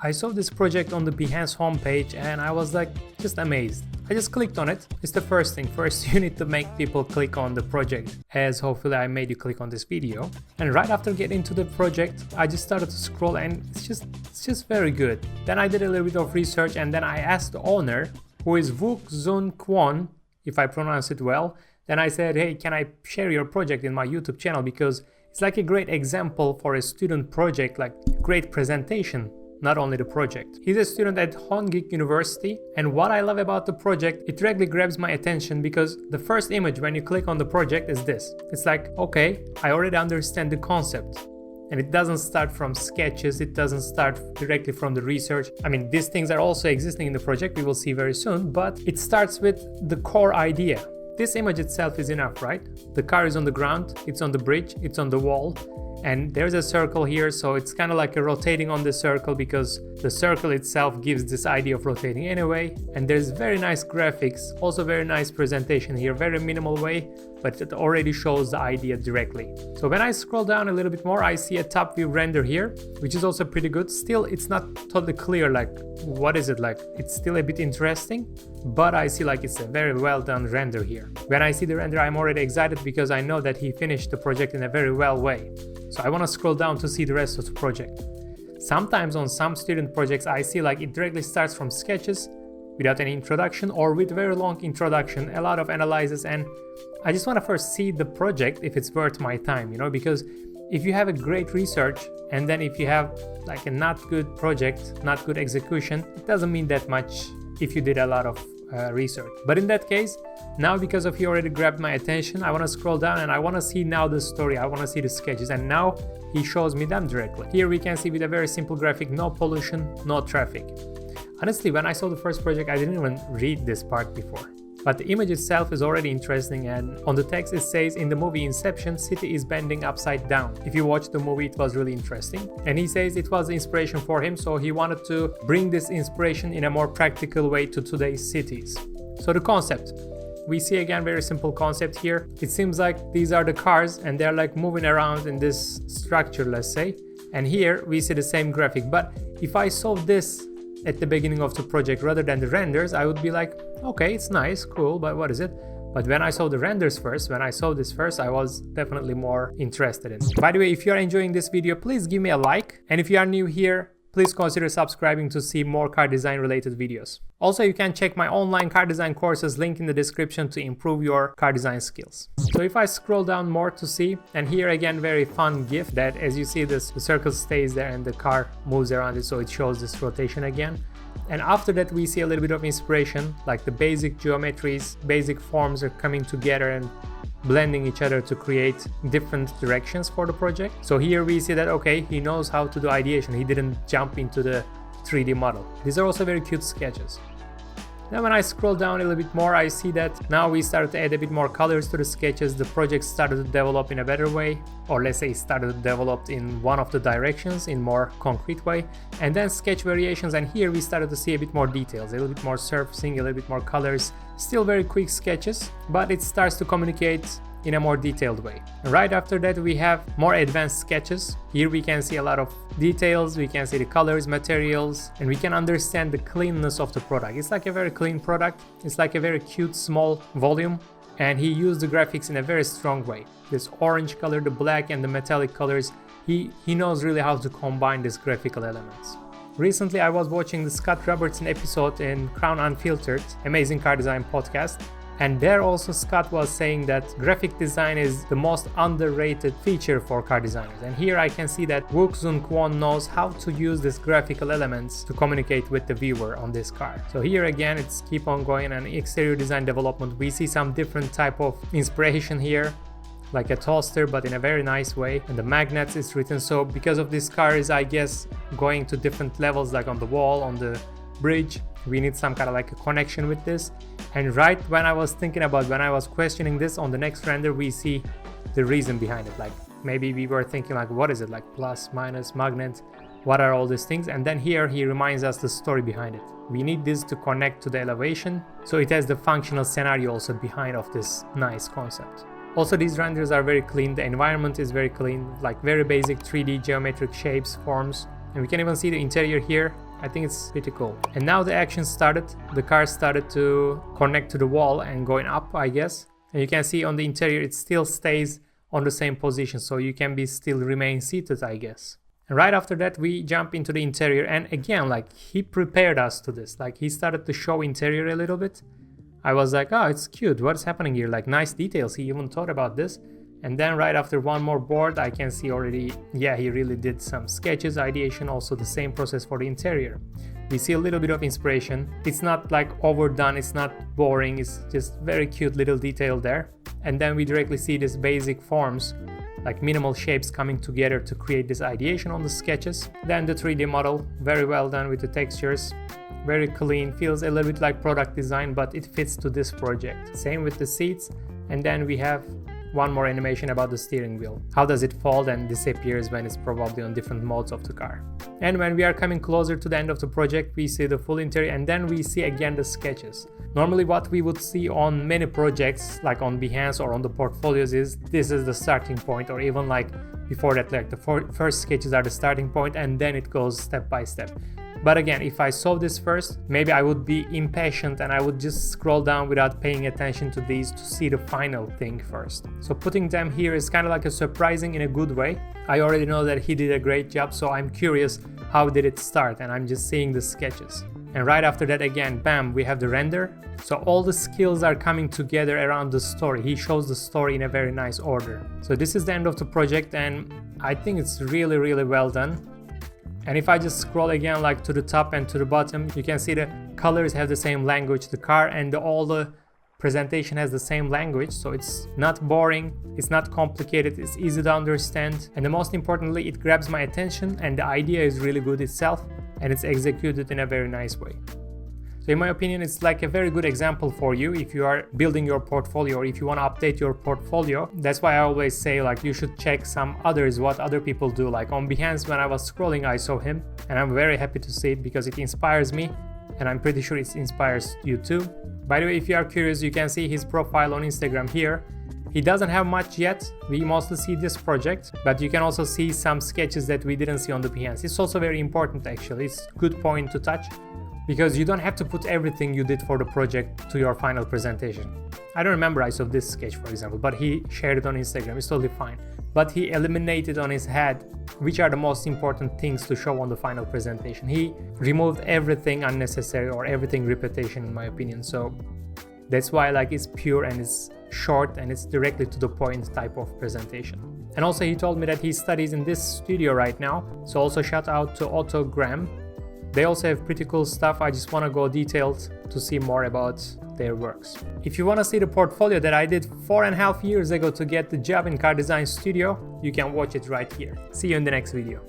I saw this project on the Behance homepage and I was like just amazed. I just clicked on it. It's the first thing. First you need to make people click on the project, as hopefully I made you click on this video. And right after getting into the project, I just started to scroll and it's just very good. Then I did a little bit of research and then I asked the owner, who is Wook Zoon Kwon, if I pronounce it well. Then I said, hey, can I share your project in my YouTube channel, because it's like a great example for a student project, like great presentation. Not only the project. He's a student at Hongik University, and what I love about the project, it directly grabs my attention because the first image when you click on the project is this. It's like, okay, I already understand the concept. And it doesn't start from sketches, it doesn't start directly from the research. I mean, these things are also existing in the project, we will see very soon, but it starts with the core idea. This image itself is enough, right? The car is on the ground, it's on the bridge, it's on the wall. And there's a circle here, so it's kind of like a rotating on the circle because the circle itself gives this idea of rotating anyway. And there's very nice graphics, also very nice presentation here, very minimal way, but it already shows the idea directly. So when I scroll down a little bit more, I see a top view render here, which is also pretty good. Still, it's not totally clear, like what is it like? It's still a bit interesting, but I see like it's a very well done render here. When I see the render, I'm already excited because I know that he finished the project in a very well way. So I want to scroll down to see the rest of the project. Sometimes on some student projects I see like it directly starts from sketches without any introduction or with very long introduction, a lot of analysis, and I just want to first see the project if it's worth my time, you know, because if you have a great research and then if you have like a not good project, not good execution, it doesn't mean that much if you did a lot of research. But in that case, now because of he already grabbed my attention, I want to scroll down and I want to see now the story, I want to see the sketches, and now he shows me them directly. Here we can see with a very simple graphic, no pollution, no traffic. Honestly, when I saw the first project, I didn't even read this part before. But the image itself is already interesting, and on the text it says, in the movie Inception, city is bending upside down. If you watch the movie, it was really interesting. And he says it was inspiration for him, so he wanted to bring this inspiration in a more practical way to today's cities. So the concept. We see again very simple concept here. It seems like these are the cars and they're like moving around in this structure, let's say. And here we see the same graphic. But if I saw this at the beginning of the project rather than the renders, I would be like, okay, it's nice, cool, but what is it? But when I saw the renders first, when I saw this first, I was definitely more interested in it. By the way, if you are enjoying this video, please give me a like. And if you are new here, please consider subscribing to see more car design related videos. Also, you can check my online car design courses, link in the description, to improve your car design skills. So if I scroll down more to see, and here again very fun GIF that as you see this, the circle stays there and the car moves around it, so it shows this rotation again. And after that we see a little bit of inspiration, like the basic geometries, basic forms are coming together and blending each other to create different directions for the project. So here we see that, okay, he knows how to do ideation, he didn't jump into the 3D model. These are also very cute sketches. Then when I scroll down a little bit more, I see that now we started to add a bit more colors to the sketches. The project started to develop in a better way, or let's say started to develop in one of the directions in more concrete way. And then sketch variations, and here we started to see a bit more details, a little bit more surfacing, a little bit more colors. Still very quick sketches, but it starts to communicate in a more detailed way. Right after that we have more advanced sketches. Here we can see a lot of details, we can see the colors, materials, and we can understand the cleanness of the product. It's like a very clean product, it's like a very cute small volume, and he used the graphics in a very strong way. This orange color, the black and the metallic colors, he knows really how to combine these graphical elements. Recently I was watching the Scott Robertson episode in Crown Unfiltered, amazing car design podcast. And there also Scott was saying that graphic design is the most underrated feature for car designers. And here I can see that Wook Zoon Kwon knows how to use these graphical elements to communicate with the viewer on this car. So here again it's keep on going, and exterior design development. We see some different type of inspiration here, like a toaster but in a very nice way. And the magnets is written, so because of this car is, I guess, going to different levels, like on the wall, on the bridge, we need some kind of like a connection with this. And right when I was thinking about, when I was questioning this, on the next render we see the reason behind it. Like maybe we were thinking like, what is it, like plus, minus, magnet, what are all these things? And then here he reminds us the story behind it. We need this to connect to the elevation, so it has the functional scenario also behind of this nice concept. Also, these renders are very clean, the environment is very clean, like very basic 3D geometric shapes, forms. And we can even see the interior here. I think it's pretty cool. And now the action started. The car started to connect to the wall and going up, I guess. And you can see on the interior it still stays on the same position, so you can still remain seated, I guess. And right after that we jump into the interior, and again, like, he prepared us to this. Like, he started to show interior a little bit. I was like, oh, it's cute, what's happening here? Like, nice details, he even thought about this. And then right after one more board, I can see already, yeah, he really did some sketches, ideation, also the same process for the interior. We see a little bit of inspiration. It's not like overdone, it's not boring, it's just very cute little detail there. And then we directly see these basic forms, like minimal shapes coming together to create this ideation on the sketches. Then the 3D model, very well done with the textures. Very clean, feels a little bit like product design, but it fits to this project. Same with the seats. And then we have one more animation about the steering wheel. How does it fold and disappears when it's probably on different modes of the car. And when we are coming closer to the end of the project, we see the full interior, and then we see again the sketches. Normally what we would see on many projects, like on Behance or on the portfolios, is this is the starting point, or even like before that, like the first sketches are the starting point and then it goes step by step. But again, if I saw this first, maybe I would be impatient and I would just scroll down without paying attention to these to see the final thing first. So putting them here is kind of like a surprising in a good way. I already know that he did a great job, so I'm curious how did it start, and I'm just seeing the sketches. And right after that, again, bam, we have the render. So all the skills are coming together around the story. He shows the story in a very nice order. So this is the end of the project, and I think it's really, really well done. And if I just scroll again, like to the top and to the bottom, you can see the colors have the same language, the car and all the presentation has the same language. So it's not boring, it's not complicated, it's easy to understand. And the most importantly, it grabs my attention and the idea is really good itself and it's executed in a very nice way. So in my opinion, it's like a very good example for you if you are building your portfolio or if you want to update your portfolio. That's why I always say, like, you should check some others, what other people do. Like on Behance, when I was scrolling, I saw him and I'm very happy to see it because it inspires me and I'm pretty sure it inspires you too. By the way, if you are curious, you can see his profile on Instagram here. He doesn't have much yet, we mostly see this project, but you can also see some sketches that we didn't see on the Behance. It's also very important actually, it's a good point to touch. Because you don't have to put everything you did for the project to your final presentation. I don't remember I saw this sketch, for example, but he shared it on Instagram, it's totally fine. But he eliminated on his head which are the most important things to show on the final presentation. He removed everything unnecessary or everything repetition, in my opinion. So that's why, like, it's pure and it's short and it's directly to the point type of presentation. And also he told me that he studies in this studio right now. So also shout out to Autogram. They also have pretty cool stuff. I just want to go detailed to see more about their works. If you want to see the portfolio that I did 4.5 years ago to get the job in car design studio, you can watch it right here. See you in the next video.